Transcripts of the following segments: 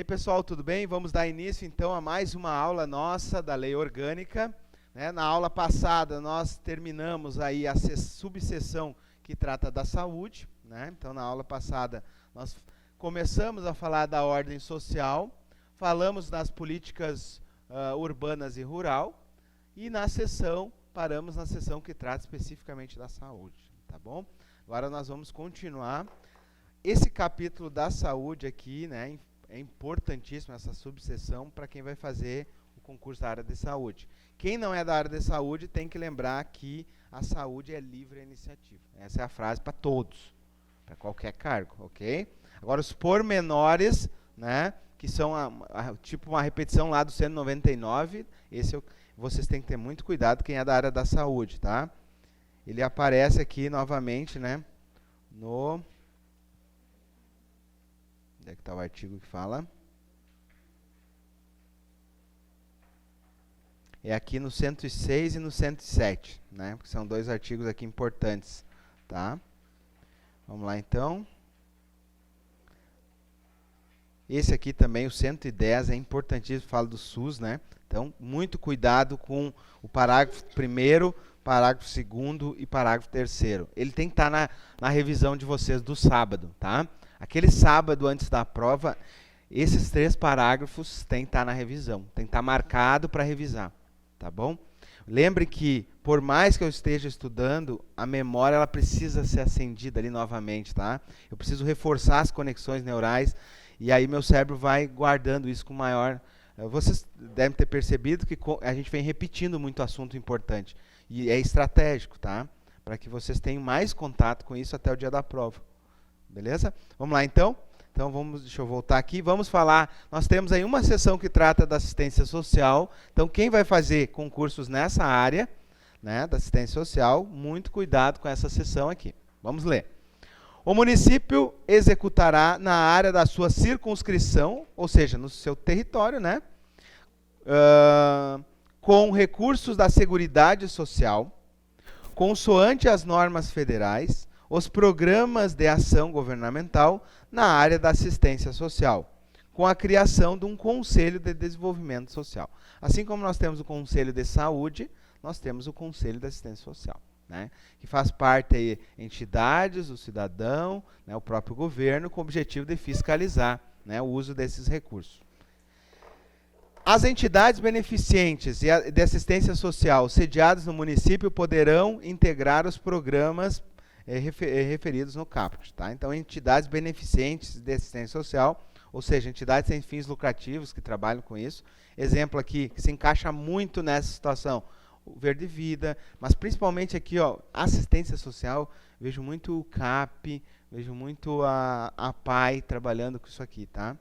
pessoal, tudo bem? Vamos dar início então a mais uma aula nossa da Lei Orgânica, né? Na aula passada nós terminamos aí a subseção que trata da saúde, né? Então na aula passada nós começamos a falar da ordem social, falamos das políticas urbanas e rural, e paramos na sessão que trata especificamente da saúde, tá bom? Agora nós vamos continuar. Esse capítulo da saúde aqui, né, é importantíssimo, essa subseção, para quem vai fazer o concurso da área de saúde. Quem não é da área de saúde tem que lembrar que a saúde é livre iniciativa. Essa é a frase para todos, para qualquer cargo, ok? Agora, os pormenores, né, que são tipo uma repetição lá do 199, vocês têm que ter muito cuidado, quem é da área da saúde, tá? Ele aparece aqui novamente, né, no... Onde é que está o artigo que fala? É aqui no 106 e no 107, né? Porque são dois artigos aqui importantes, tá? Vamos lá, então. Esse aqui também, o 110, é importantíssimo, fala do SUS, né? Então, muito cuidado com o parágrafo 1º, parágrafo 2º e parágrafo 3º. Ele tem que estar na revisão de vocês do sábado, tá? Aquele sábado antes da prova, esses 3 parágrafos têm que estar na revisão, tem que estar marcado para revisar, tá bom? Lembre que, por mais que eu esteja estudando, a memória ela precisa ser acendida ali novamente, tá? Eu preciso reforçar as conexões neurais e aí meu cérebro vai guardando isso com maior... Vocês devem ter percebido que a gente vem repetindo muito assunto importante e é estratégico, tá? Para que vocês tenham mais contato com isso até o dia da prova. Beleza? Vamos lá, então? Deixa eu voltar aqui. Vamos falar, nós temos aí uma sessão que trata da assistência social. Então, quem vai fazer concursos nessa área, né, da assistência social, muito cuidado com essa sessão aqui. Vamos ler. O município executará na área da sua circunscrição, ou seja, no seu território, né, com recursos da Seguridade Social, consoante as normas federais, os programas de ação governamental na área da assistência social, com a criação de um Conselho de Desenvolvimento Social. Assim como nós temos o Conselho de Saúde, nós temos o Conselho de Assistência Social, né, que faz parte aí entidades, o cidadão, né, o próprio governo, com o objetivo de fiscalizar, né, o uso desses recursos. As entidades beneficentes de assistência social sediadas no município poderão integrar os programas referidos no caput, tá? Então, entidades beneficentes de assistência social, ou seja, entidades sem fins lucrativos que trabalham com isso. Exemplo aqui, que se encaixa muito nessa situação, o Verde Vida, mas principalmente aqui, ó, assistência social, vejo muito o CAP, vejo muito a PAI trabalhando com isso aqui, tá?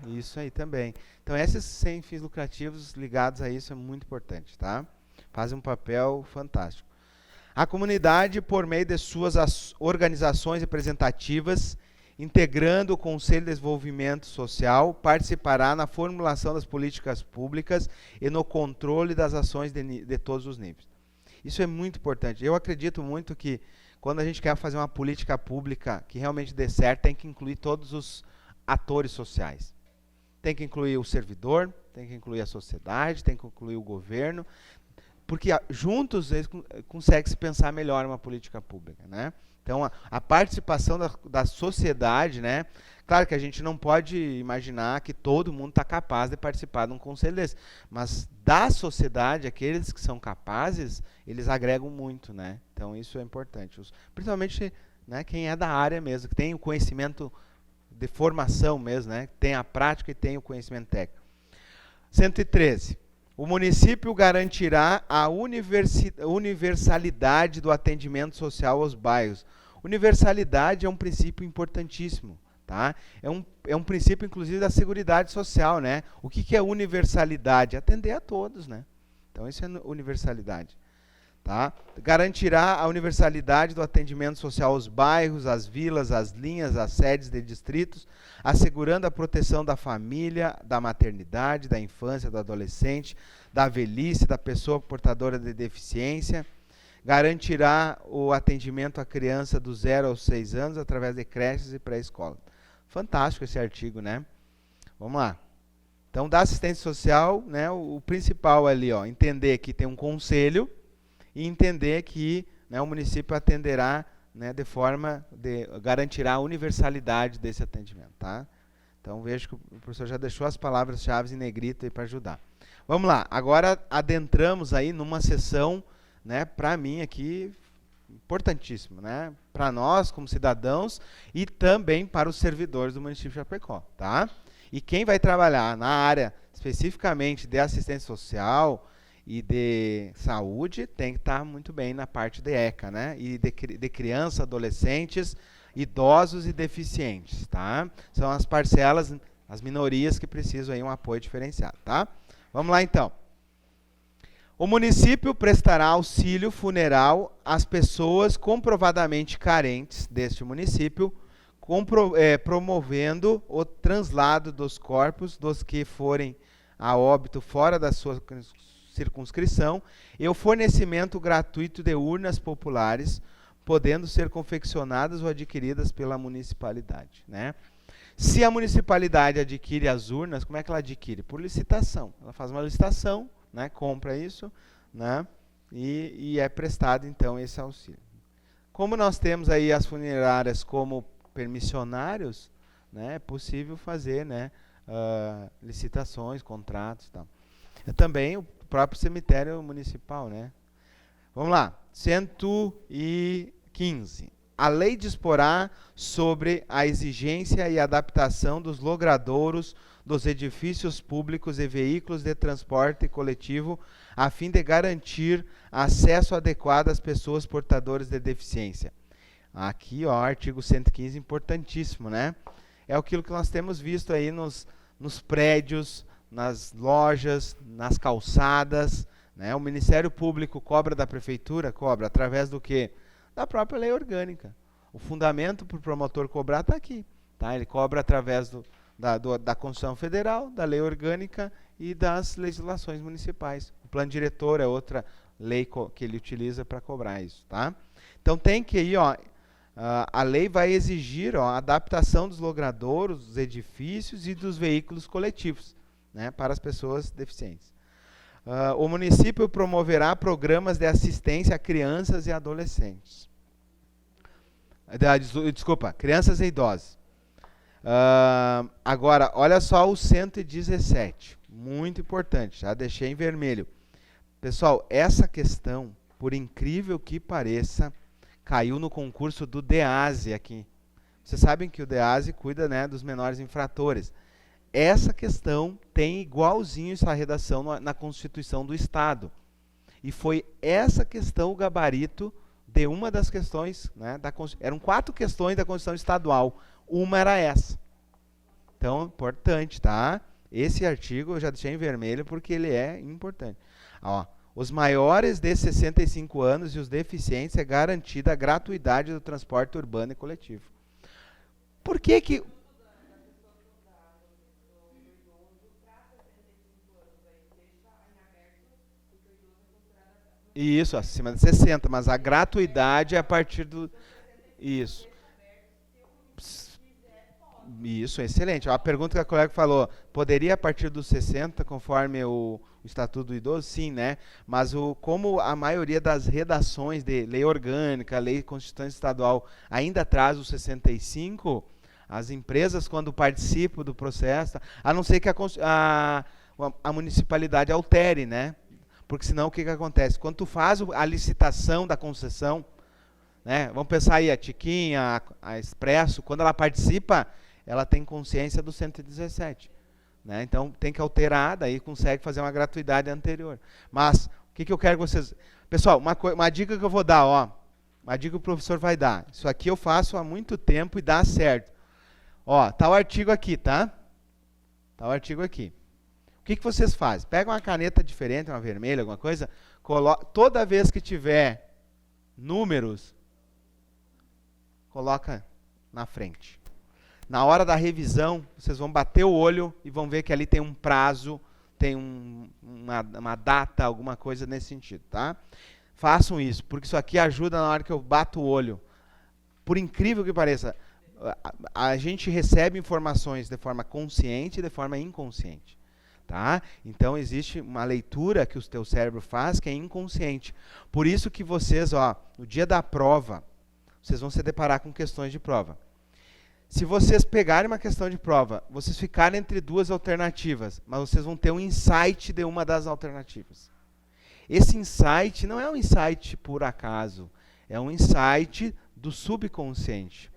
Isso aí também. Então, esses sem fins lucrativos ligados a isso é muito importante, tá? Fazem um papel fantástico. A comunidade, por meio de suas organizações representativas, integrando o Conselho de Desenvolvimento Social, participará na formulação das políticas públicas e no controle das ações de todos os níveis. Isso é muito importante. Eu acredito muito que, quando a gente quer fazer uma política pública que realmente dê certo, tem que incluir todos os atores sociais. Tem que incluir o servidor, tem que incluir a sociedade, tem que incluir o governo, porque juntos eles conseguem se pensar melhor uma política pública, né? Então, a participação da sociedade, né? Claro que a gente não pode imaginar que todo mundo está capaz de participar de um conselho desse, mas da sociedade, aqueles que são capazes, eles agregam muito, né? Então, isso é importante. Principalmente, né, quem é da área mesmo, que tem o conhecimento de formação mesmo, né? Tem a prática e tem o conhecimento técnico. 113. O município garantirá a universalidade do atendimento social aos bairros. Universalidade é um princípio importantíssimo, tá? É um princípio, inclusive, da Seguridade Social, né? O que é universalidade? Atender a todos, né? Então, isso é universalidade. Tá? Garantirá a universalidade do atendimento social aos bairros, às vilas, às linhas, às sedes de distritos, assegurando a proteção da família, da maternidade, da infância, do adolescente, da velhice, da pessoa portadora de deficiência. Garantirá o atendimento à criança do 0 aos 6 anos através de creches e pré-escola. Fantástico esse artigo, né? Vamos lá. Então, da assistência social, né, o principal ali, ó, entender que tem um conselho e entender que, né, o município atenderá, né, de forma de garantirá a universalidade desse atendimento, tá? Então, vejo que o professor já deixou as palavras-chave em negrito aí para ajudar. Vamos lá. Agora adentramos aí numa sessão, né, para mim aqui importantíssimo, né, para nós como cidadãos e também para os servidores do município de Chapecó, tá? E quem vai trabalhar na área especificamente de assistência social e de saúde tem que estar muito bem na parte de ECA, né? E de crianças, adolescentes, idosos e deficientes, tá? São as parcelas, as minorias que precisam aí um apoio diferenciado, tá? Vamos lá então. O município prestará auxílio funeral às pessoas comprovadamente carentes deste município, promovendo o translado dos corpos dos que forem a óbito fora da sua circunscrição e o fornecimento gratuito de urnas populares, podendo ser confeccionadas ou adquiridas pela municipalidade, né? Se a municipalidade adquire as urnas, como é que ela adquire? Por licitação. Ela faz uma licitação, né, compra isso, né, e é prestado, então, esse auxílio. Como nós temos aí as funerárias como permissionários, né, é possível fazer, né, licitações, contratos e tal. Também o próprio cemitério municipal, né. Vamos lá, 115. A lei disporá sobre a exigência e adaptação dos logradouros dos edifícios públicos e veículos de transporte coletivo, a fim de garantir acesso adequado às pessoas portadoras de deficiência. Aqui, ó, artigo 115, importantíssimo, né? É aquilo que nós temos visto aí nos prédios, nas lojas, nas calçadas, né? O Ministério Público cobra da Prefeitura, cobra através do quê? Da própria lei orgânica. O fundamento para o promotor cobrar está aqui, tá? Ele cobra através da Constituição Federal, da lei orgânica e das legislações municipais. O plano diretor é outra lei que ele utiliza para cobrar isso, tá? Então tem que ir, ó, a lei vai exigir, ó, a adaptação dos logradouros, dos edifícios e dos veículos coletivos, né, para as pessoas deficientes. O município promoverá programas de assistência a crianças e adolescentes. Desculpa, crianças e idosos. Agora, olha só o 117. Muito importante, já deixei em vermelho. Pessoal, essa questão, por incrível que pareça, caiu no concurso do DEASE aqui. Vocês sabem que o DEASE cuida, né, dos menores infratores. Essa questão tem igualzinho essa redação na Constituição do Estado. E foi essa questão o gabarito de uma das questões, né, eram 4 questões da Constituição Estadual. Uma era essa. Então, importante, tá? Esse artigo eu já deixei em vermelho porque ele é importante. Ó, os maiores de 65 anos e os deficientes é garantida a gratuidade do transporte urbano e coletivo. Por que que... Isso, acima de 60, mas a gratuidade é a partir do... Isso. Isso, excelente. A pergunta que a colega falou, poderia a partir dos 60, conforme o Estatuto do Idoso? Sim, né? Mas como a maioria das redações de lei orgânica, lei constituinte estadual, ainda traz os 65, as empresas, quando participam do processo, a não ser que a municipalidade altere, né? Porque senão o que acontece? Quando tu faz a licitação da concessão, né? Vamos pensar aí, a Tiquinha, a Expresso, quando ela participa, ela tem consciência do 117. Né? Então tem que alterar, daí consegue fazer uma gratuidade anterior. Mas, o que eu quero que vocês... Pessoal, uma dica que eu vou dar, ó. Uma dica que o professor vai dar. Isso aqui eu faço há muito tempo e dá certo. Ó, tá o artigo aqui, tá? Tá o artigo aqui. O que vocês fazem? Pega uma caneta diferente, uma vermelha, alguma coisa, toda vez que tiver números, coloca na frente. Na hora da revisão, vocês vão bater o olho e vão ver que ali tem um prazo, tem uma data, alguma coisa nesse sentido, tá? Façam isso, porque isso aqui ajuda na hora que eu bato o olho. Por incrível que pareça, a gente recebe informações de forma consciente e de forma inconsciente. Tá? Então existe uma leitura que o teu cérebro faz que é inconsciente. Por isso que vocês, no dia da prova, vocês vão se deparar com questões de prova. Se vocês pegarem uma questão de prova, vocês ficarem entre duas alternativas, mas vocês vão ter um insight de uma das alternativas. Esse insight não é um insight por acaso, é um insight do subconsciente.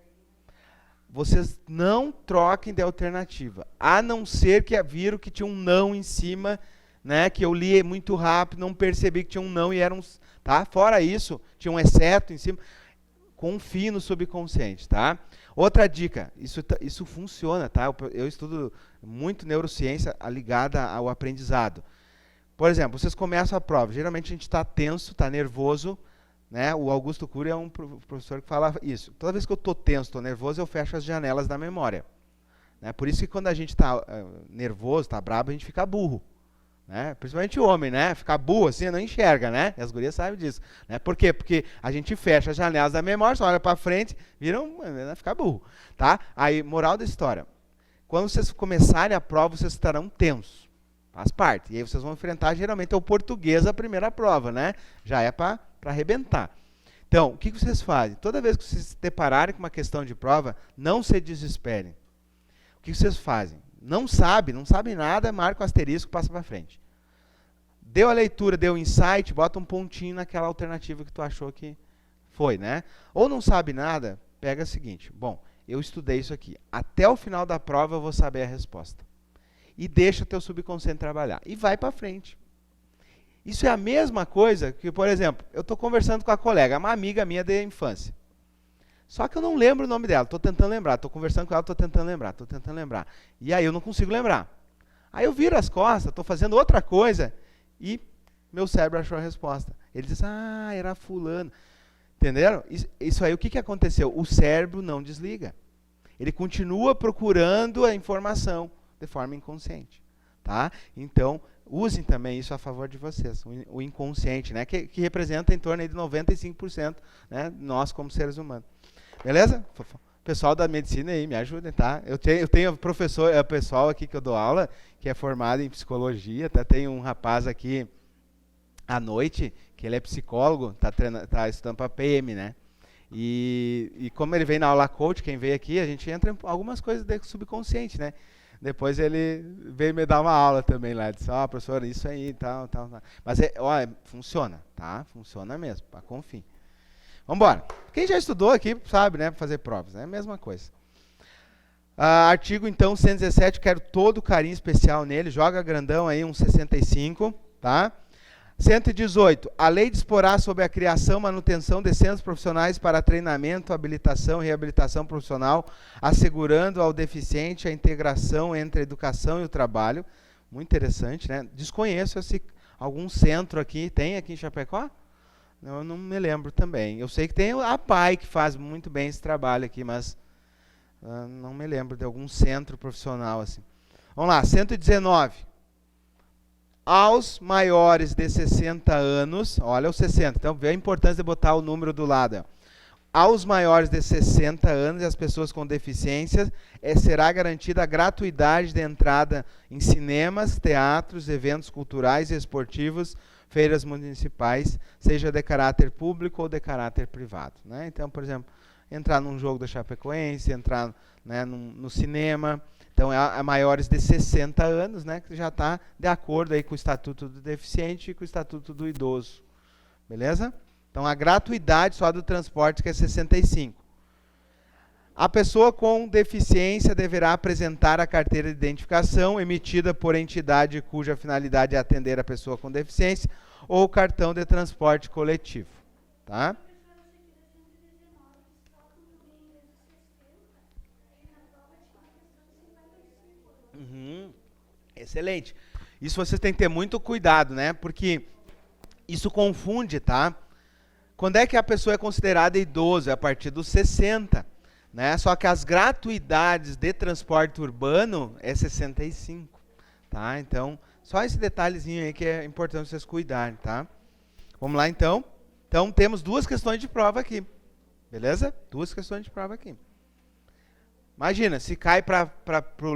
Vocês não troquem de alternativa, a não ser que viram que tinha um não em cima, né, que eu li muito rápido, não percebi que tinha um não e era um... Tá? Fora isso, tinha um exceto em cima. Confie no subconsciente, tá? Outra dica, isso funciona, tá? Eu estudo muito neurociência ligada ao aprendizado. Por exemplo, vocês começam a prova, geralmente a gente está tenso, está nervoso, né? O Augusto Cury é um professor que fala isso. Toda vez que eu estou tenso, estou nervoso, eu fecho as janelas da memória. Né? Por isso que quando a gente está nervoso, está brabo, a gente fica burro. Né? Principalmente o homem, né? Ficar burro assim, não enxerga, né? E as gurias sabem disso. Né? Por quê? Porque a gente fecha as janelas da memória, só olha para frente, fica burro. Tá? Aí, moral da história. Quando vocês começarem a prova, vocês estarão tensos. Faz parte. E aí vocês vão enfrentar, geralmente, o português a primeira prova, né? Já é para arrebentar. Então, o que vocês fazem? Toda vez que vocês se depararem com uma questão de prova, não se desesperem. O que vocês fazem? Não sabe nada, marca o asterisco e passa para frente. Deu a leitura, deu o insight, bota um pontinho naquela alternativa que tu achou que foi, né? Ou não sabe nada, pega o seguinte, bom, eu estudei isso aqui. Até o final da prova eu vou saber a resposta. E deixa o teu subconsciente trabalhar. E vai para frente. Isso é a mesma coisa que, por exemplo, eu estou conversando com a colega, uma amiga minha de infância. Só que eu não lembro o nome dela, estou tentando lembrar, estou conversando com ela, estou tentando lembrar. E aí eu não consigo lembrar. Aí eu viro as costas, estou fazendo outra coisa e meu cérebro achou a resposta. Ele diz, era fulano. Entenderam? Isso aí, o que aconteceu? O cérebro não desliga. Ele continua procurando a informação de forma inconsciente. Tá? Então, usem também isso a favor de vocês, o inconsciente, né? que representa em torno de 95%, né? Nós como seres humanos. Beleza? Pessoal da medicina aí, me ajudem, tá? Eu tenho pessoal aqui que eu dou aula, que é formado em psicologia, até tem um rapaz aqui à noite, que ele é psicólogo, tá estudando para PM, né? E como ele vem na aula coach, quem veio aqui, a gente entra em algumas coisas do subconsciente, né? Depois ele veio me dar uma aula também lá, disse, professor, isso aí, tal. Mas, funciona, tá? Funciona mesmo, confie. Vamos embora. Quem já estudou aqui sabe, né, fazer provas, é a mesma coisa. Artigo, então, 117, quero todo o carinho especial nele, joga grandão aí, um 65, tá? 118, a lei disporá sobre a criação e manutenção de centros profissionais para treinamento, habilitação e reabilitação profissional, assegurando ao deficiente a integração entre a educação e o trabalho. Muito interessante, né? Desconheço algum centro aqui, tem aqui em Chapecó? Eu não me lembro também. Eu sei que tem a PAI que faz muito bem esse trabalho aqui, mas não me lembro de algum centro profissional assim. Vamos lá, 119. Aos maiores de 60 anos, olha os 60, então vê a importância de botar o número do lado. Ó. Aos maiores de 60 anos e as pessoas com deficiências, será garantida a gratuidade de entrada em cinemas, teatros, eventos culturais e esportivos, feiras municipais, seja de caráter público ou de caráter privado. Né? Então, por exemplo, entrar num jogo da Chapecoense, entrar, né, no cinema. Então, é maiores de 60 anos, né, que já está de acordo aí com o Estatuto do Deficiente e com o Estatuto do Idoso. Beleza? Então, a gratuidade só do transporte que é 65. A pessoa com deficiência deverá apresentar a carteira de identificação emitida por entidade cuja finalidade é atender a pessoa com deficiência ou cartão de transporte coletivo. Tá? Excelente. Isso vocês têm que ter muito cuidado, né? Porque isso confunde, tá? Quando é que a pessoa é considerada idoso? É a partir dos 60, né? Só que as gratuidades de transporte urbano é 65, tá? Então, só esse detalhezinho aí que é importante vocês cuidarem, tá? Vamos lá, então. Então, temos duas questões de prova aqui. Beleza? Duas questões de prova aqui. Imagina, se cai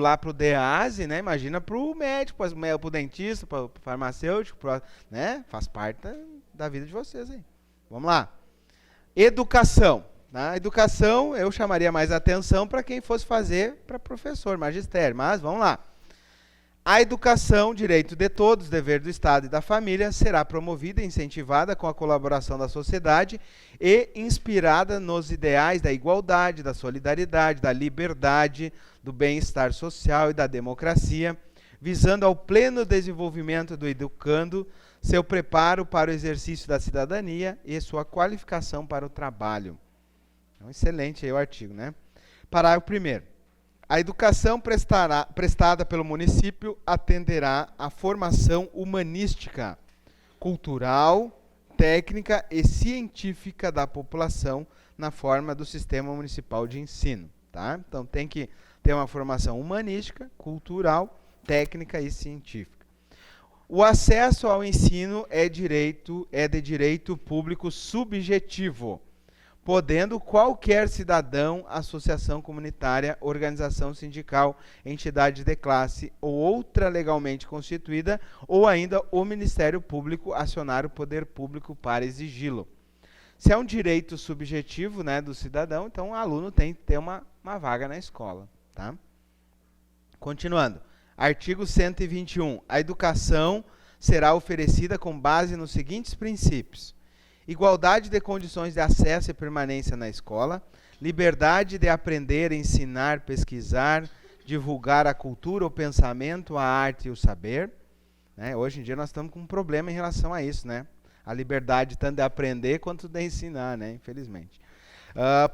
lá para o DEASE, né? Imagina para o médico, para o dentista, para o farmacêutico, né? Faz parte da vida de vocês aí. Vamos lá. Educação. Tá? Educação, eu chamaria mais atenção para quem fosse fazer para professor, magistério. Mas vamos lá. A educação, direito de todos, dever do Estado e da família, será promovida e incentivada com a colaboração da sociedade e inspirada nos ideais da igualdade, da solidariedade, da liberdade, do bem-estar social e da democracia, visando ao pleno desenvolvimento do educando, seu preparo para o exercício da cidadania e sua qualificação para o trabalho. Então, excelente aí o artigo, né? Parágrafo 1º. A educação prestada pelo município atenderá à formação humanística, cultural, técnica e científica da população na forma do sistema municipal de ensino. Tá? Então tem que ter uma formação humanística, cultural, técnica e científica. O acesso ao ensino é de direito público subjetivo, podendo qualquer cidadão, associação comunitária, organização sindical, entidade de classe ou outra legalmente constituída, ou ainda o Ministério Público acionar o poder público para exigi-lo. Se é um direito subjetivo, né, do cidadão, então o aluno tem que ter uma vaga na escola. Tá? Continuando. Artigo 121. A educação será oferecida com base nos seguintes princípios: igualdade de condições de acesso e permanência na escola, liberdade de aprender, ensinar, pesquisar, divulgar a cultura, o pensamento, a arte e o saber. Né? Hoje em dia nós estamos com um problema em relação a isso, né? A liberdade tanto de aprender quanto de ensinar, né? Infelizmente.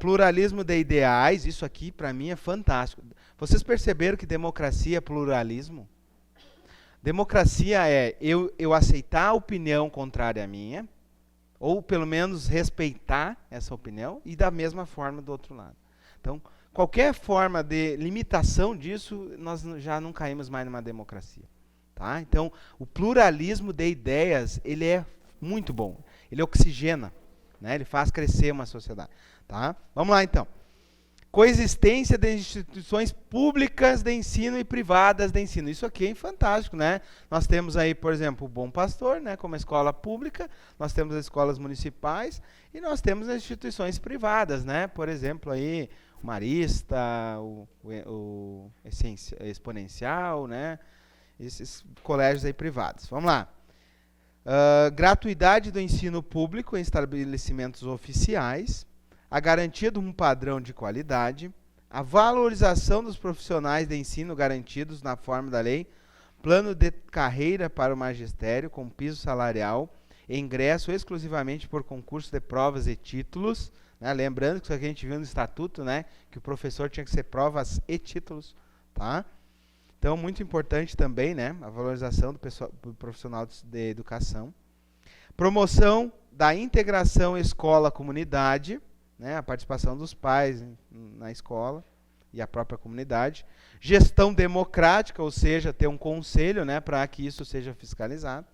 Pluralismo de ideais, isso aqui para mim é fantástico. Vocês perceberam que democracia é pluralismo? Democracia é eu aceitar a opinião contrária à minha, ou pelo menos respeitar essa opinião, e da mesma forma do outro lado. Então, qualquer forma de limitação disso, nós já não caímos mais numa democracia. Tá? Então, o pluralismo de ideias, ele é muito bom. Ele oxigena, né? Ele faz crescer uma sociedade. Tá? Vamos lá, então. Coexistência de instituições públicas de ensino e privadas de ensino. Isso aqui é fantástico, né? Nós temos aí, por exemplo, o Bom Pastor, né, como escola pública, nós temos as escolas municipais e nós temos as instituições privadas, né? Por exemplo, aí o Marista, o Exponencial, né? Esses colégios aí privados. Vamos lá. Gratuidade do ensino público em estabelecimentos oficiais, a garantia de um padrão de qualidade, a valorização dos profissionais de ensino garantidos na forma da lei, plano de carreira para o magistério com piso salarial, ingresso exclusivamente por concurso de provas e títulos, né? Lembrando que isso aqui a gente viu no estatuto, né? Que o professor tinha que ser provas e títulos, tá? Então, muito importante também, né? A valorização do profissional de educação. Promoção da integração escola-comunidade, né, a participação dos pais na escola e a própria comunidade. Gestão democrática, ou seja, ter um conselho, né, para que isso seja fiscalizado.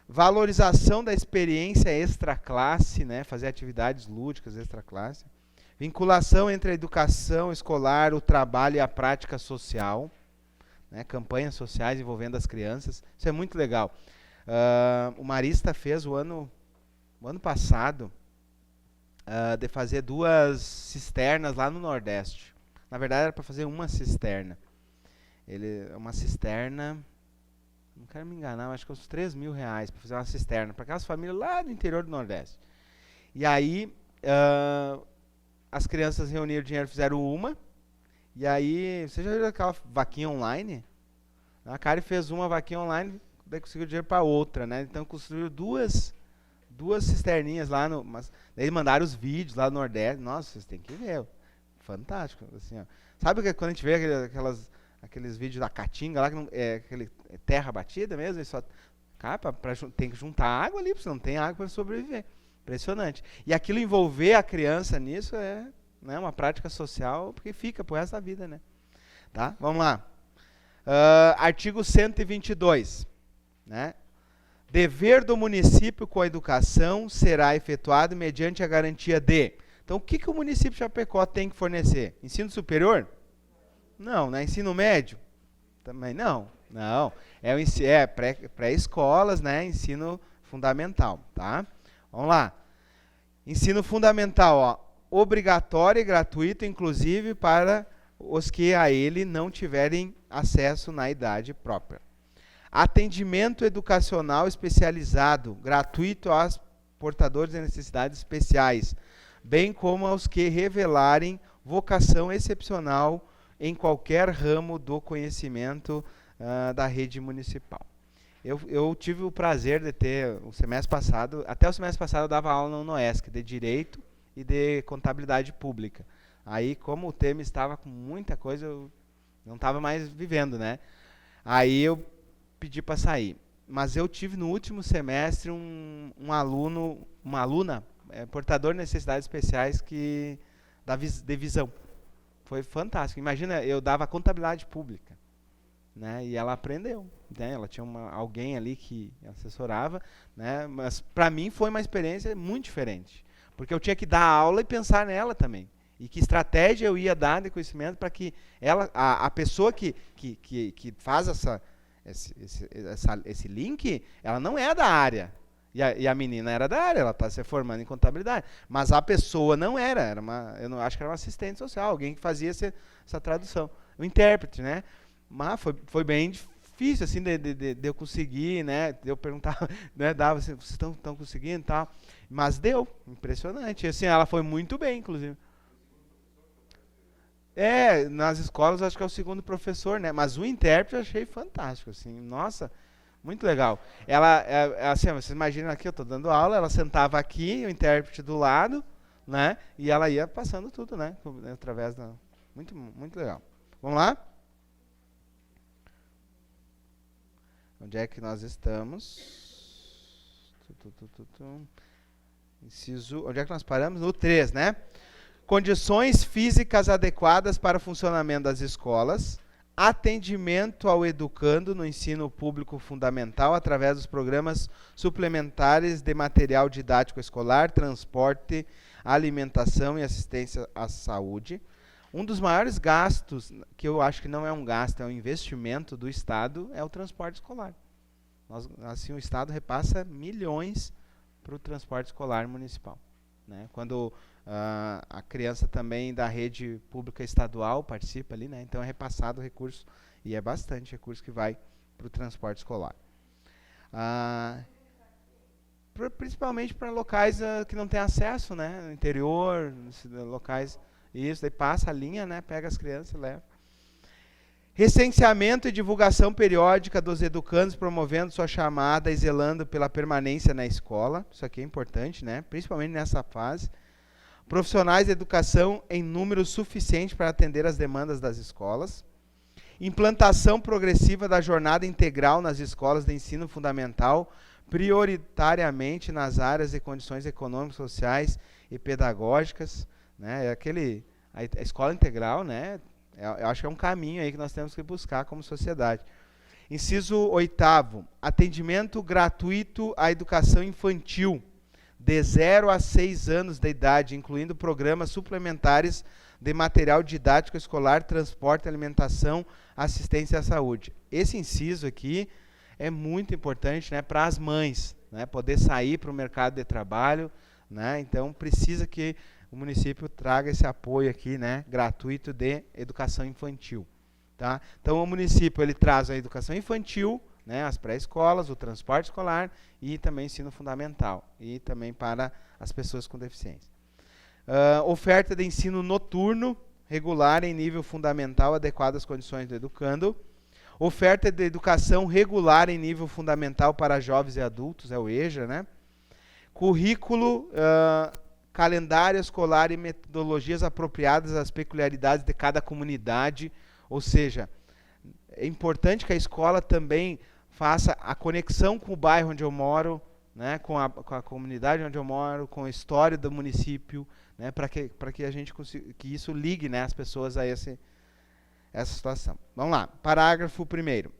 Valorização da experiência extraclasse, né, fazer atividades lúdicas extraclasse. Vinculação entre a educação escolar, o trabalho e a prática social. Né, campanhas sociais envolvendo as crianças. Isso é muito legal. O Marista fez o ano passado de fazer 2 cisternas lá no Nordeste. Na verdade, era para fazer uma cisterna. Uma cisterna, não quero me enganar, acho que uns R$3.000 para fazer uma cisterna para aquelas famílias lá do interior do Nordeste. E aí, as crianças reuniram dinheiro, fizeram uma. E aí, você já viu aquela vaquinha online? A Kari fez uma vaquinha online, daí conseguiu dinheiro para outra, né? Então, construiu duas cisterninhas lá, daí mandaram os vídeos lá no Nordeste. Nossa, vocês têm que ver. Fantástico. Assim, ó. Sabe que quando a gente vê aqueles vídeos da Caatinga lá, que não, é terra batida mesmo, só, cara, tem que juntar água ali, porque você não tem água para sobreviver. Impressionante. E aquilo envolver a criança nisso é, né, uma prática social, porque fica pro resto da vida, né? Tá? Vamos lá. Artigo 122. Né? Dever do município com a educação será efetuado mediante a garantia de... Então, o que o município de Chapecó tem que fornecer? Ensino superior? Não, né? Ensino médio? Também não. Não. Pré-escolas, né? Ensino fundamental, tá? Vamos lá. Ensino fundamental, ó, obrigatório e gratuito, inclusive para os que a ele não tiverem acesso na idade própria. Atendimento educacional especializado, gratuito aos portadores de necessidades especiais, bem como aos que revelarem vocação excepcional em qualquer ramo do conhecimento da rede municipal. Eu tive o prazer de ter, até o semestre passado eu dava aula no Noesc, de Direito e de Contabilidade Pública. Aí, como o tema estava com muita coisa, eu não estava mais vivendo, né? Aí eu pedi para sair. Mas eu tive no último semestre uma aluna, portador de necessidades especiais de visão. Foi fantástico. Imagina, eu dava contabilidade pública, né? E ela aprendeu, né? Ela tinha alguém ali que assessorava, né? Mas para mim foi uma experiência muito diferente, porque eu tinha que dar aula e pensar nela também. E que estratégia eu ia dar de conhecimento para que ela, a pessoa que faz esse link, ela não é da área. E a menina era da área, ela está se formando em contabilidade. Mas a pessoa não era eu não acho que era uma assistente social, alguém que fazia essa tradução. O intérprete, né? Mas foi bem difícil, assim, de eu conseguir, né? De eu perguntar, né? Dava assim, vocês estão conseguindo e tal. Mas deu, impressionante. Assim, ela foi muito bem, inclusive. Nas escolas acho que é o segundo professor, né? Mas o intérprete eu achei fantástico, assim, nossa, muito legal. Ela, assim, vocês imaginam aqui, eu estou dando aula, ela sentava aqui, o intérprete do lado, né? E ela ia passando tudo, né? Através da... Muito, muito legal. Vamos lá? Onde é que nós estamos? Inciso, onde é que nós paramos? No 3, né? Condições físicas adequadas para o funcionamento das escolas, atendimento ao educando no ensino público fundamental através dos programas suplementares de material didático escolar, transporte, alimentação e assistência à saúde. Um dos maiores gastos, que eu acho que não é um gasto, é um investimento do Estado, é o transporte escolar. Assim, o Estado repassa milhões para o transporte escolar municipal, né? Quando a criança também da rede pública estadual participa ali, né? Então é repassado o recurso, e é bastante recurso que vai para o transporte escolar. Principalmente para locais que não têm acesso, né? No interior, locais, isso, daí passa a linha, né? Pega as crianças e leva. Recenseamento e divulgação periódica dos educandos, promovendo sua chamada e zelando pela permanência na escola. Isso aqui é importante, né? Principalmente nessa fase. Profissionais de educação em número suficiente para atender as demandas das escolas. Implantação progressiva da jornada integral nas escolas de ensino fundamental, prioritariamente nas áreas de condições econômicas, sociais e pedagógicas, né? A escola integral, né? Eu acho que é um caminho aí que nós temos que buscar como sociedade. Inciso 8º, atendimento gratuito à educação infantil, de 0 a 6 anos de idade, incluindo programas suplementares de material didático escolar, transporte, alimentação, assistência à saúde. Esse inciso aqui é muito importante, né, para as mães, né, poder sair para o mercado de trabalho, né, então precisa que o município traga esse apoio aqui, né, gratuito de educação infantil. Tá? Então o município ele traz a educação infantil, né, as pré-escolas, o transporte escolar e também ensino fundamental, e também para as pessoas com deficiência. Oferta de ensino noturno, regular em nível fundamental, adequado às condições do educando. Oferta de educação regular em nível fundamental para jovens e adultos, é o EJA, né? Currículo, calendário escolar e metodologias apropriadas às peculiaridades de cada comunidade, ou seja, é importante que a escola também faça a conexão com o bairro onde eu moro, né, com a comunidade onde eu moro, com a história do município, né, para que a gente consiga, que isso ligue, né, as pessoas a essa situação. Vamos lá, parágrafo 1º.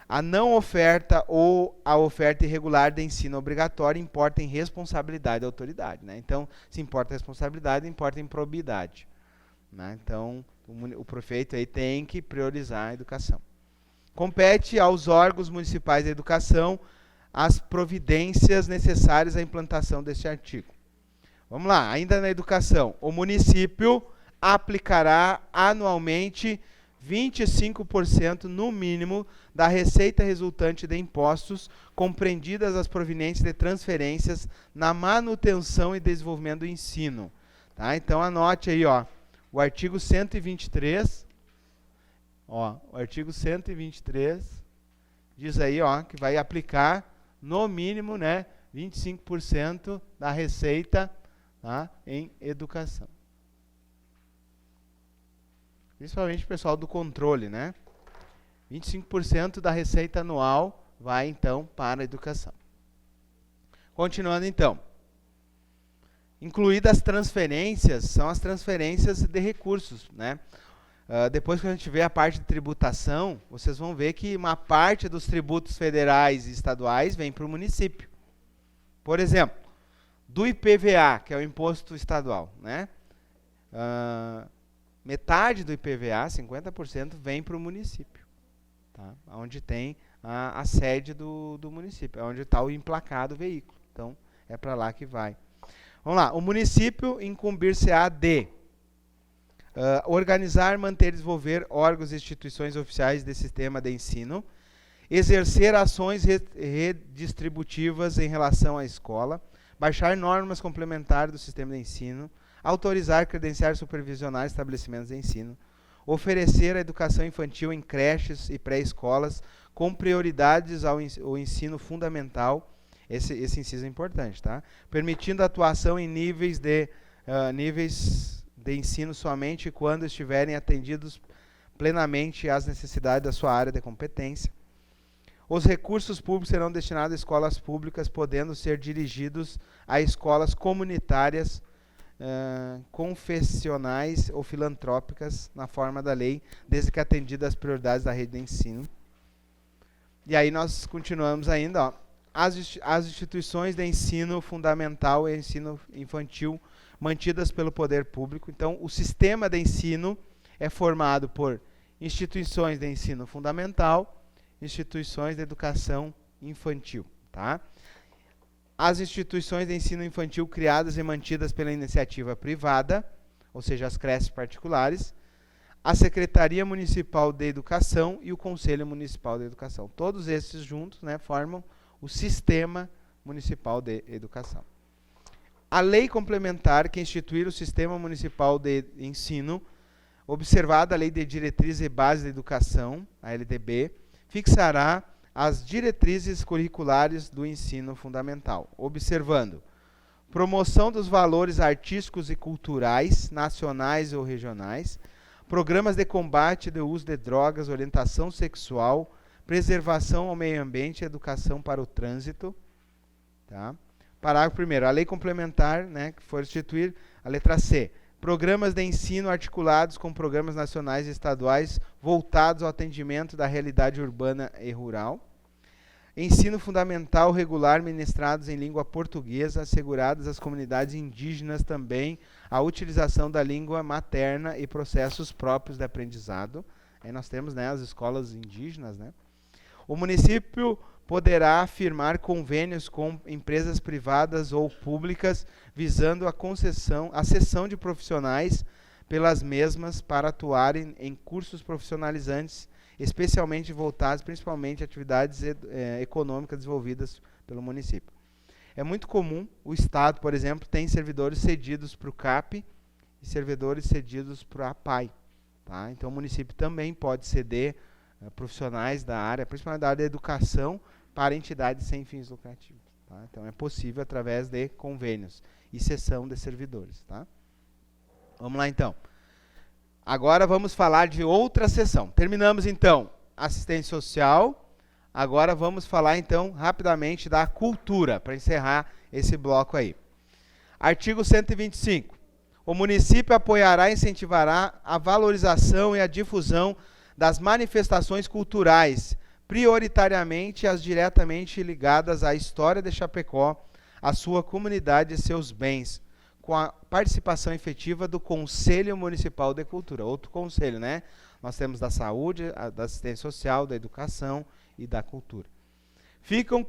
A não oferta ou a oferta irregular de ensino obrigatório importa em responsabilidade da autoridade, né? Então, se importa a responsabilidade, importa em probidade, né? Então, o prefeito aí tem que priorizar a educação. Compete aos órgãos municipais da educação as providências necessárias à implantação deste artigo. Vamos lá, ainda na educação. O município aplicará anualmente 25% no mínimo da receita resultante de impostos, compreendidas as provenientes de transferências na manutenção e desenvolvimento do ensino. Tá? Então anote aí, ó, o artigo 123, ó, o artigo 123 diz aí, ó, que vai aplicar no mínimo, né, 25% da receita, tá, em educação. Principalmente o pessoal do controle, né? 25% da receita anual vai, então, para a educação. Continuando, então. Incluídas as transferências, são as transferências de recursos, né? Depois que a gente vê a parte de tributação, vocês vão ver que uma parte dos tributos federais e estaduais vem para o município. Por exemplo, do IPVA, que é o imposto estadual, né? Metade do IPVA, 50%, vem para o município, tá? Onde tem a sede do município, é onde está o emplacado veículo. Então, é para lá que vai. Vamos lá, o município incumbir-se-á de organizar, manter e desenvolver órgãos e instituições oficiais de sistema de ensino, exercer ações redistributivas em relação à escola, baixar normas complementares do sistema de ensino, autorizar, credenciar e supervisionar estabelecimentos de ensino, oferecer a educação infantil em creches e pré-escolas, com prioridades ao ensino fundamental, esse inciso é importante, tá? Permitindo a atuação em níveis de ensino somente quando estiverem atendidos plenamente às necessidades da sua área de competência. Os recursos públicos serão destinados a escolas públicas, podendo ser dirigidos a escolas comunitárias, confessionais ou filantrópicas, na forma da lei, desde que atendidas as prioridades da rede de ensino. E aí nós continuamos ainda, ó. As instituições de ensino fundamental e ensino infantil mantidas pelo poder público. Então, o sistema de ensino é formado por instituições de ensino fundamental, instituições de educação infantil, tá? As instituições de ensino infantil criadas e mantidas pela iniciativa privada, ou seja, as creches particulares, a Secretaria Municipal de Educação e o Conselho Municipal de Educação. Todos esses juntos, né, formam o Sistema Municipal de Educação. A lei complementar que instituir o Sistema Municipal de Ensino, observada a Lei de Diretrizes e Bases da Educação, a LDB, fixará as diretrizes curriculares do ensino fundamental, observando promoção dos valores artísticos e culturais, nacionais ou regionais, programas de combate do uso de drogas, orientação sexual, preservação ao meio ambiente e educação para o trânsito. Tá? Parágrafo 1º. A lei complementar, né, que for instituir, a letra C. Programas de ensino articulados com programas nacionais e estaduais voltados ao atendimento da realidade urbana e rural. Ensino fundamental regular ministrados em língua portuguesa, asseguradas às comunidades indígenas também a utilização da língua materna e processos próprios de aprendizado. Aí nós temos, né, as escolas indígenas, né? O município poderá firmar convênios com empresas privadas ou públicas visando a cessão de profissionais pelas mesmas para atuarem em cursos profissionalizantes, especialmente voltados principalmente a atividades econômicas desenvolvidas pelo município. É muito comum, o Estado, por exemplo, tem servidores cedidos para o CAP e servidores cedidos para a APAE. Tá? Então o município também pode ceder profissionais da área, principalmente da área da educação, para entidades sem fins lucrativos. Tá? Então é possível através de convênios e cessão de servidores. Tá? Vamos lá então. Agora vamos falar de outra seção. Terminamos então assistência social. Agora vamos falar então rapidamente da cultura, para encerrar esse bloco aí. Artigo 125. O município apoiará e incentivará a valorização e a difusão das manifestações culturais, prioritariamente as diretamente ligadas à história de Chapecó, à sua comunidade e seus bens, com a participação efetiva do Conselho Municipal de Cultura. Outro conselho, né? Nós temos da saúde, da assistência social, da educação e da cultura. Ficam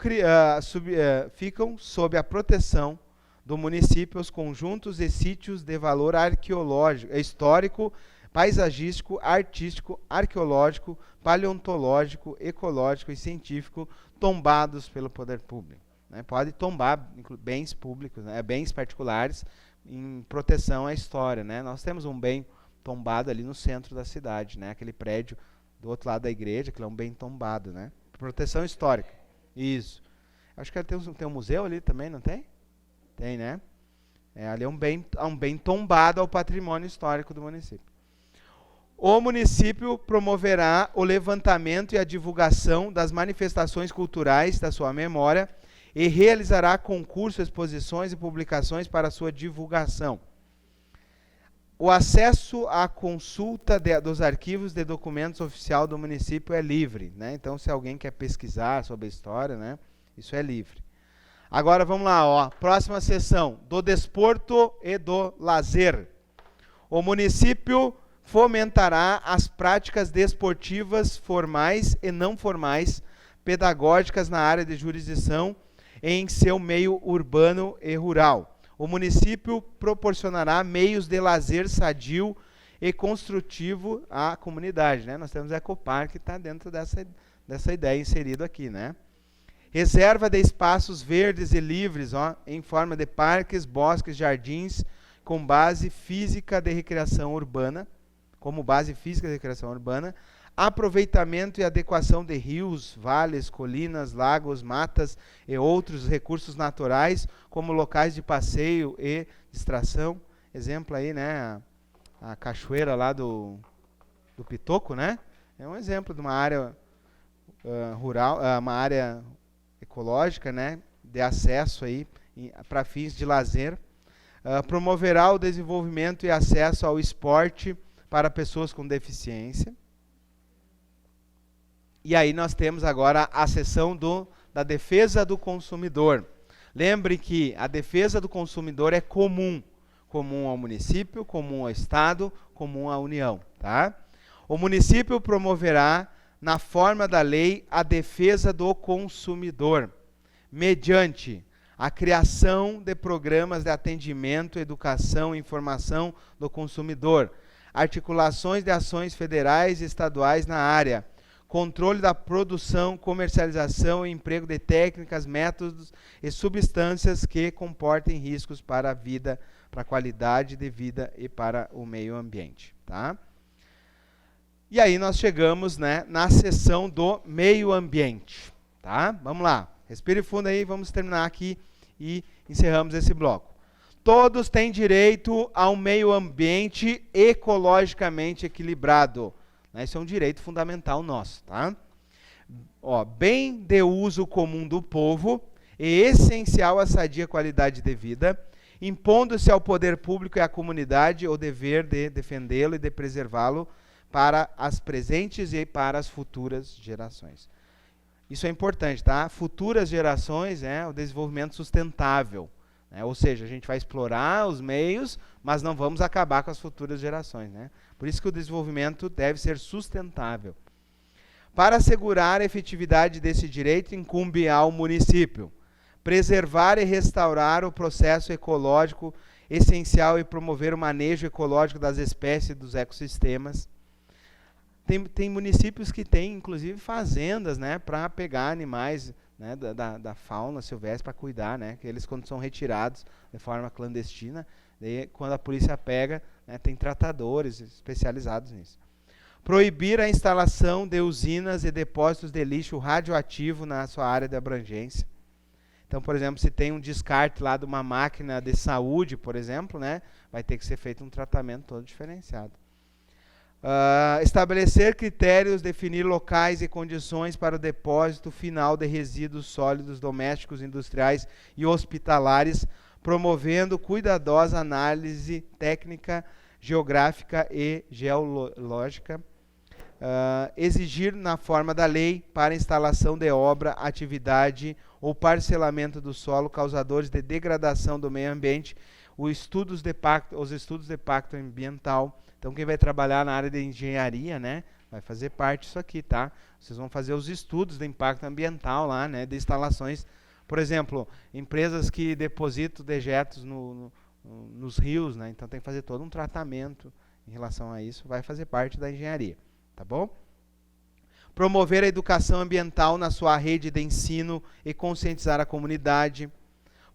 sob a proteção do município os conjuntos e sítios de valor arqueológico, histórico, paisagístico, artístico, arqueológico, paleontológico, ecológico e científico tombados pelo poder público. Né? Pode tombar bens públicos, né? Bens particulares em proteção à história. Né? Nós temos um bem tombado ali no centro da cidade, né? Aquele prédio do outro lado da igreja, que é um bem tombado, né? Proteção histórica. Isso. Acho que tem um museu ali também, não tem? Tem, né? Ali é um bem tombado ao patrimônio histórico do município. O município promoverá o levantamento e a divulgação das manifestações culturais da sua memória e realizará concursos, exposições e publicações para sua divulgação. O acesso à consulta dos arquivos de documentos oficial do município é livre, né? Então, se alguém quer pesquisar sobre a história, né, isso é livre. Agora, vamos lá, ó, próxima sessão, do desporto e do lazer. O município fomentará as práticas desportivas formais e não formais, pedagógicas na área de jurisdição em seu meio urbano e rural. O município proporcionará meios de lazer sadio e construtivo à comunidade. Né? Nós temos a Ecopark, que está dentro dessa ideia inserida aqui. Né? Reserva de espaços verdes e livres, ó, em forma de parques, bosques, jardins, com base física de recreação urbana, aproveitamento e adequação de rios, vales, colinas, lagos, matas e outros recursos naturais, como locais de passeio e distração. Exemplo aí, né, a cachoeira lá do Pitoco, né? É um exemplo de uma área rural, uma área ecológica, né, de acesso aí para fins de lazer. Promoverá o desenvolvimento e acesso ao esporte para pessoas com deficiência. E aí nós temos agora a seção da defesa do consumidor. Lembre que a defesa do consumidor é comum ao município, comum ao Estado, comum à União. Tá? O município promoverá, na forma da lei, a defesa do consumidor, mediante a criação de programas de atendimento, educação e informação do consumidor, articulações de ações federais e estaduais na área, controle da produção, comercialização e emprego de técnicas, métodos e substâncias que comportem riscos para a vida, para a qualidade de vida e para o meio ambiente. Tá? E aí nós chegamos, né, na seção do meio ambiente. Tá? Vamos lá, respire fundo aí, vamos terminar aqui e encerramos esse bloco. Todos têm direito a um meio ambiente ecologicamente equilibrado. Isso é um direito fundamental nosso. Tá? Ó, bem de uso comum do povo e essencial à sadia qualidade de vida, impondo-se ao poder público e à comunidade o dever de defendê-lo e de preservá-lo para as presentes e para as futuras gerações. Isso é importante, tá? Futuras gerações, o desenvolvimento sustentável. Ou seja, a gente vai explorar os meios, mas não vamos acabar com as futuras gerações. Né? Por isso que o desenvolvimento deve ser sustentável. Para assegurar a efetividade desse direito, incumbe ao município preservar e restaurar o processo ecológico essencial e promover o manejo ecológico das espécies e dos ecossistemas. Tem municípios que têm, inclusive, fazendas, né, para pegar animais, né, da fauna silvestre para cuidar, né, que eles, quando são retirados de forma clandestina, daí, quando a polícia pega, né, tem tratadores especializados nisso. Proibir a instalação de usinas e depósitos de lixo radioativo na sua área de abrangência. Então, por exemplo, se tem um descarte lá de uma máquina de saúde, por exemplo, né, vai ter que ser feito um tratamento todo diferenciado. Estabelecer critérios, definir locais e condições para o depósito final de resíduos sólidos domésticos, industriais e hospitalares, promovendo cuidadosa análise técnica, geográfica e geológica. Exigir na forma da lei para instalação de obra, atividade ou parcelamento do solo causadores de degradação do meio ambiente os estudos de impacto ambiental. Então, quem vai trabalhar na área de engenharia, né, vai fazer parte disso aqui, tá? Vocês vão fazer os estudos de impacto ambiental lá, né, de instalações, por exemplo, empresas que depositam dejetos nos rios, né? Então tem que fazer todo um tratamento em relação a isso, vai fazer parte da engenharia, tá bom? Promover a educação ambiental na sua rede de ensino e conscientizar a comunidade.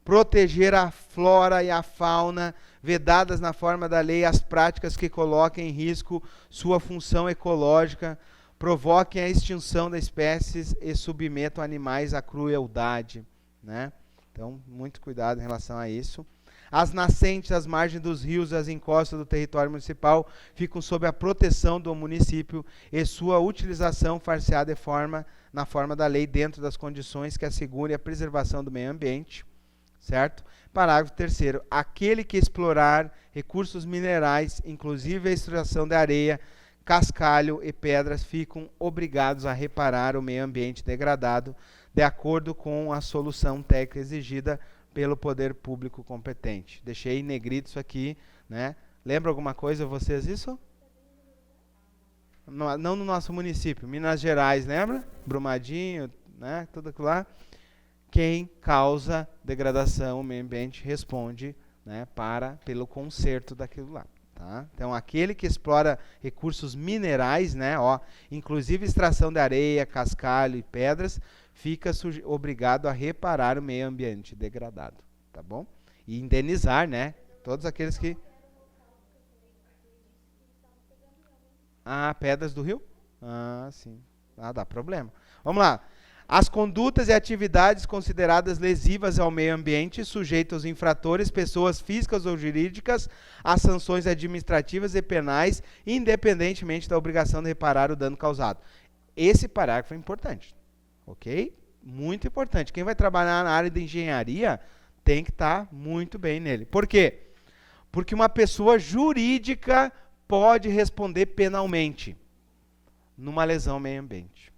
Proteger a flora e a fauna, vedadas na forma da lei as práticas que coloquem em risco sua função ecológica, provoquem a extinção das espécies e submetam animais à crueldade, né? Então, muito cuidado em relação a isso. As nascentes, as margens dos rios e as encostas do território municipal ficam sob a proteção do município e sua utilização far-se-á na forma da lei dentro das condições que assegurem a preservação do meio ambiente. Certo? Parágrafo 3º. Aquele que explorar recursos minerais, inclusive a extração de areia, cascalho e pedras, ficam obrigados a reparar o meio ambiente degradado, de acordo com a solução técnica exigida pelo poder público competente. Deixei em negrito isso aqui, né? Lembra alguma coisa vocês isso? Não no nosso município, Minas Gerais, lembra? Brumadinho, né? Tudo aquilo lá. Quem causa degradação ao meio ambiente responde, né, pelo conserto daquilo lá. Tá? Então, aquele que explora recursos minerais, né, inclusive extração de areia, cascalho e pedras, fica obrigado a reparar o meio ambiente degradado. Tá bom? E indenizar, né, todos aqueles que... pedras do rio? Sim. Dá problema. Vamos lá. As condutas e atividades consideradas lesivas ao meio ambiente sujeitam os infratores, pessoas físicas ou jurídicas, a sanções administrativas e penais, independentemente da obrigação de reparar o dano causado. Esse parágrafo é importante, ok? Muito importante. Quem vai trabalhar na área de engenharia tem que estar muito bem nele. Por quê? Porque uma pessoa jurídica pode responder penalmente numa lesão ao meio ambiente.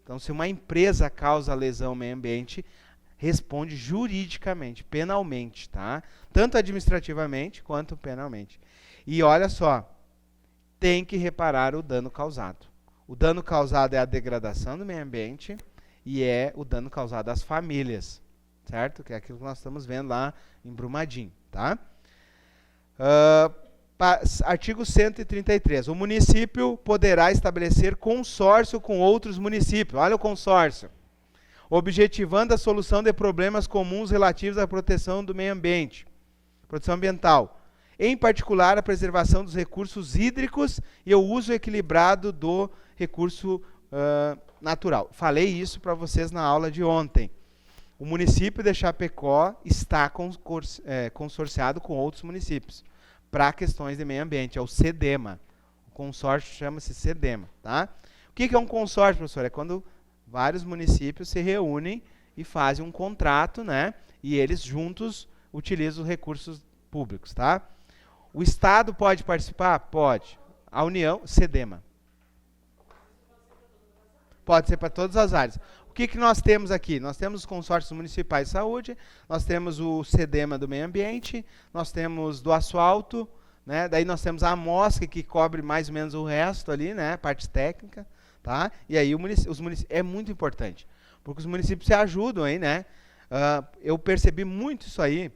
Então, se uma empresa causa lesão ao meio ambiente, responde juridicamente, penalmente, tá? Tanto administrativamente quanto penalmente. E olha só, tem que reparar o dano causado. O dano causado é a degradação do meio ambiente e é o dano causado às famílias, certo? Que é aquilo que nós estamos vendo lá em Brumadinho, tá? Artigo 133. O município poderá estabelecer consórcio com outros municípios. Olha o consórcio. Objetivando a solução de problemas comuns relativos à proteção do meio ambiente, proteção ambiental. Em particular, a preservação dos recursos hídricos e o uso equilibrado do recurso natural. Falei isso para vocês na aula de ontem. O município de Chapecó está consorciado com outros municípios para questões de meio ambiente, é o CEDEMA. O consórcio chama-se CEDEMA, tá? O que é um consórcio, professor? É quando vários municípios se reúnem e fazem um contrato, né? E eles juntos utilizam os recursos públicos, tá? O Estado pode participar? Pode. A União, CEDEMA. Pode ser para todas as áreas. O que nós temos aqui? Nós temos os consórcios municipais de saúde, nós temos o CEDEMA do meio ambiente, nós temos do asfalto, né? Daí nós temos a AMOSC, que cobre mais ou menos o resto ali, né? Parte técnica, tá? E aí os municípios é muito importante, porque os municípios se ajudam aí, né? Eu percebi muito isso aí.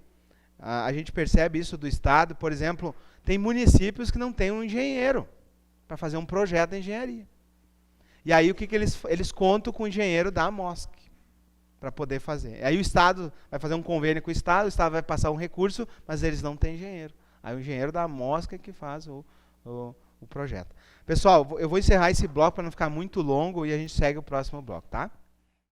A gente percebe isso do Estado, por exemplo, tem municípios que não têm um engenheiro para fazer um projeto de engenharia. E aí o que eles contam com o engenheiro da AMOSC para poder fazer. Aí o Estado vai fazer um convênio com o Estado vai passar um recurso, mas eles não têm engenheiro. Aí o engenheiro da AMOSC é que faz o projeto. Pessoal, eu vou encerrar esse bloco para não ficar muito longo e a gente segue o próximo bloco, tá?